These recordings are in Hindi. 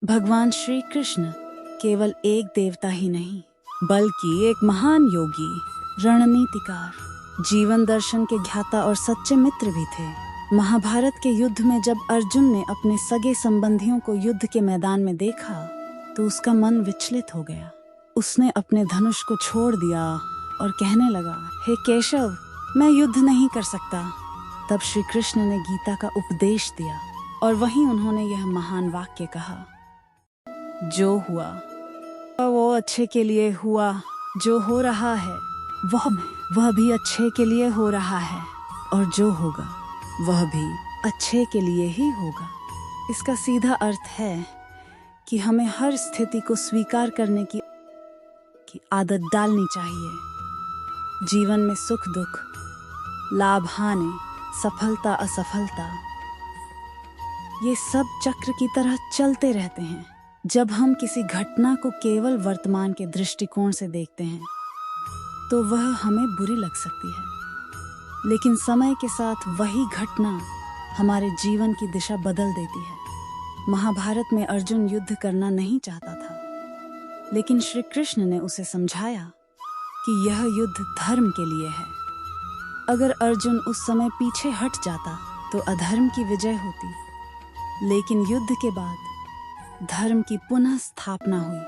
भगवान श्री कृष्ण केवल एक देवता ही नहीं, बल्कि एक महान योगी, रणनीतिकार, जीवन दर्शन के ज्ञाता और सच्चे मित्र भी थे। महाभारत के युद्ध में जब अर्जुन ने अपने सगे संबंधियों को युद्ध के मैदान में देखा तो उसका मन विचलित हो गया। उसने अपने धनुष को छोड़ दिया और कहने लगा, हे केशव, मैं युद्ध नहीं कर सकता। तब श्री कृष्ण ने गीता का उपदेश दिया और वहीं उन्होंने यह महान वाक्य कहा, जो हुआ वो अच्छे के लिए हुआ, जो हो रहा है वह भी अच्छे के लिए हो रहा है, और जो होगा वह भी अच्छे के लिए ही होगा। इसका सीधा अर्थ है कि हमें हर स्थिति को स्वीकार करने की आदत डालनी चाहिए। जीवन में सुख दुख, लाभ हानि, सफलता असफलता, ये सब चक्र की तरह चलते रहते हैं। जब हम किसी घटना को केवल वर्तमान के दृष्टिकोण से देखते हैं तो वह हमें बुरी लग सकती है, लेकिन समय के साथ वही घटना हमारे जीवन की दिशा बदल देती है। महाभारत में अर्जुन युद्ध करना नहीं चाहता था, लेकिन श्री कृष्ण ने उसे समझाया कि यह युद्ध धर्म के लिए है। अगर अर्जुन उस समय पीछे हट जाता तो अधर्म की विजय होती, लेकिन युद्ध के बाद धर्म की पुनः स्थापना हुई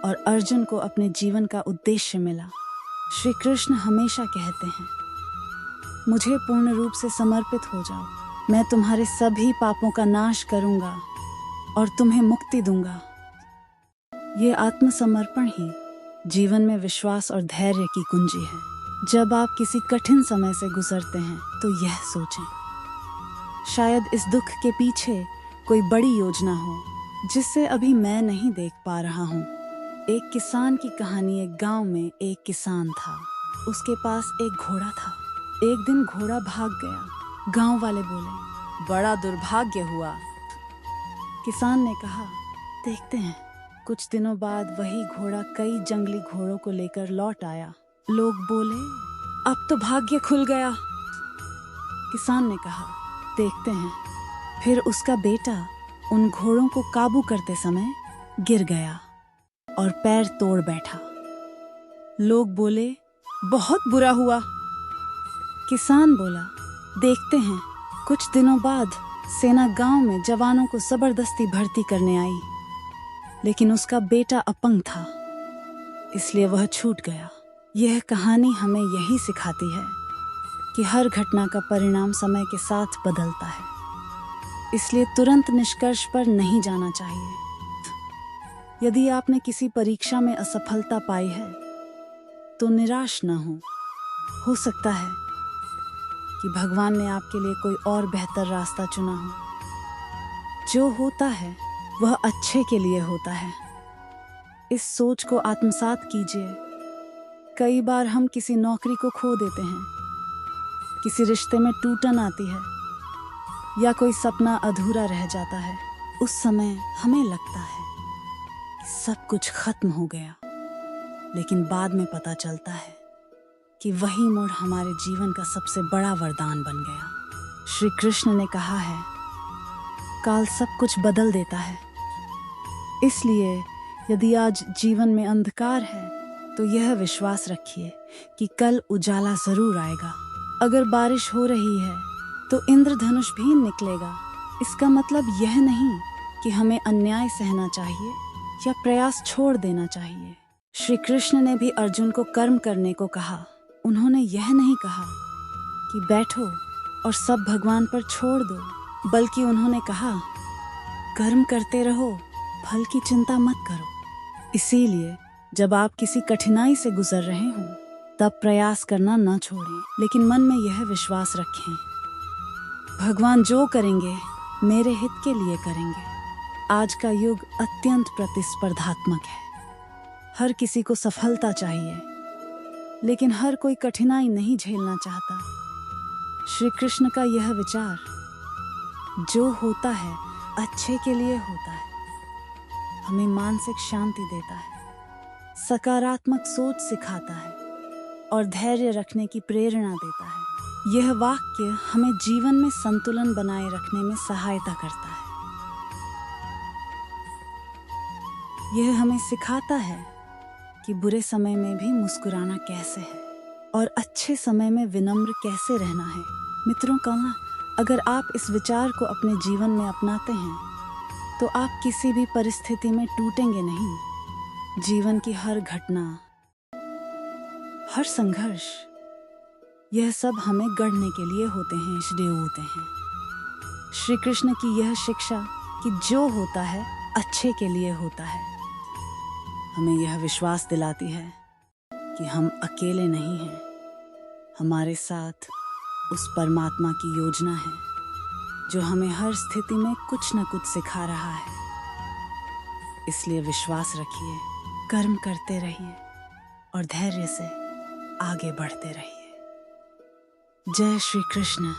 और अर्जुन को अपने जीवन का उद्देश्य मिला। श्री कृष्ण हमेशा कहते हैं, मुझे पूर्ण रूप से समर्पित हो जाओ, मैं तुम्हारे सभी पापों का नाश करूंगा और तुम्हें मुक्ति दूंगा। ये आत्मसमर्पण ही जीवन में विश्वास और धैर्य की कुंजी है। जब आप किसी कठिन समय से गुजरते हैं तो यह सोचें, शायद इस दुख के पीछे कोई बड़ी योजना हो जिससे अभी मैं नहीं देख पा रहा हूँ। एक किसान की कहानी। एक गांव में एक किसान था। उसके पास एक घोड़ा था। एक दिन घोड़ा भाग गया। गांव वाले बोले, बड़ा दुर्भाग्य हुआ। किसान ने कहा, देखते हैं। कुछ दिनों बाद वही घोड़ा कई जंगली घोड़ों को लेकर लौट आया। लोग बोले, अब तो भाग्य खुल गया। किसान ने कहा, देखते हैं। फिर उसका बेटा उन घोड़ों को काबू करते समय गिर गया और पैर तोड़ बैठा। लोग बोले, बहुत बुरा हुआ। किसान बोला, देखते हैं। कुछ दिनों बाद सेना गांव में जवानों को जबरदस्ती भर्ती करने आई, लेकिन उसका बेटा अपंग था, इसलिए वह छूट गया। यह कहानी हमें यही सिखाती है कि हर घटना का परिणाम समय के साथ बदलता है, इसलिए तुरंत निष्कर्ष पर नहीं जाना चाहिए। यदि आपने किसी परीक्षा में असफलता पाई है तो निराश न हो सकता है कि भगवान ने आपके लिए कोई और बेहतर रास्ता चुना हो। जो होता है वह अच्छे के लिए होता है। इस सोच को आत्मसात कीजिए। कई बार हम किसी नौकरी को खो देते हैं, किसी रिश्ते में टूटन आती है या कोई सपना अधूरा रह जाता है। उस समय हमें लगता है कि सब कुछ खत्म हो गया, लेकिन बाद में पता चलता है कि वही मोड़ हमारे जीवन का सबसे बड़ा वरदान बन गया। श्री कृष्ण ने कहा है, काल सब कुछ बदल देता है। इसलिए यदि आज जीवन में अंधकार है तो यह विश्वास रखिए कि कल उजाला जरूर आएगा। अगर बारिश हो रही है तो इंद्रधनुष भी निकलेगा। इसका मतलब यह नहीं कि हमें अन्याय सहना चाहिए या प्रयास छोड़ देना चाहिए। श्री कृष्ण ने भी अर्जुन को कर्म करने को कहा। उन्होंने यह नहीं कहा कि बैठो और सब भगवान पर छोड़ दो, बल्कि उन्होंने कहा, कर्म करते रहो, फल की चिंता मत करो। इसीलिए जब आप किसी कठिनाई से गुजर रहे हों तब प्रयास करना न छोड़ें, लेकिन मन में यह विश्वास रखें, भगवान जो करेंगे मेरे हित के लिए करेंगे। आज का युग अत्यंत प्रतिस्पर्धात्मक है। हर किसी को सफलता चाहिए, लेकिन हर कोई कठिनाई नहीं झेलना चाहता। श्री कृष्ण का यह विचार, जो होता है अच्छे के लिए होता है, हमें मानसिक शांति देता है, सकारात्मक सोच सिखाता है और धैर्य रखने की प्रेरणा देता है। यह वाक्य हमें जीवन में संतुलन बनाए रखने में सहायता करता है। यह हमें सिखाता है कि बुरे समय में भी मुस्कुराना कैसे है और अच्छे समय में विनम्र कैसे रहना है। मित्रों कौन, अगर आप इस विचार को अपने जीवन में अपनाते हैं तो आप किसी भी परिस्थिति में टूटेंगे नहीं। जीवन की हर घटना, हर संघर्ष, यह सब हमें गढ़ने के लिए होते हैं, इसलिए होते हैं। श्री कृष्ण की यह शिक्षा कि जो होता है अच्छे के लिए होता है, हमें यह विश्वास दिलाती है कि हम अकेले नहीं हैं। हमारे साथ उस परमात्मा की योजना है जो हमें हर स्थिति में कुछ न कुछ सिखा रहा है। इसलिए विश्वास रखिए, कर्म करते रहिए और धैर्य से आगे बढ़ते रहिए। जय श्री कृष्ण।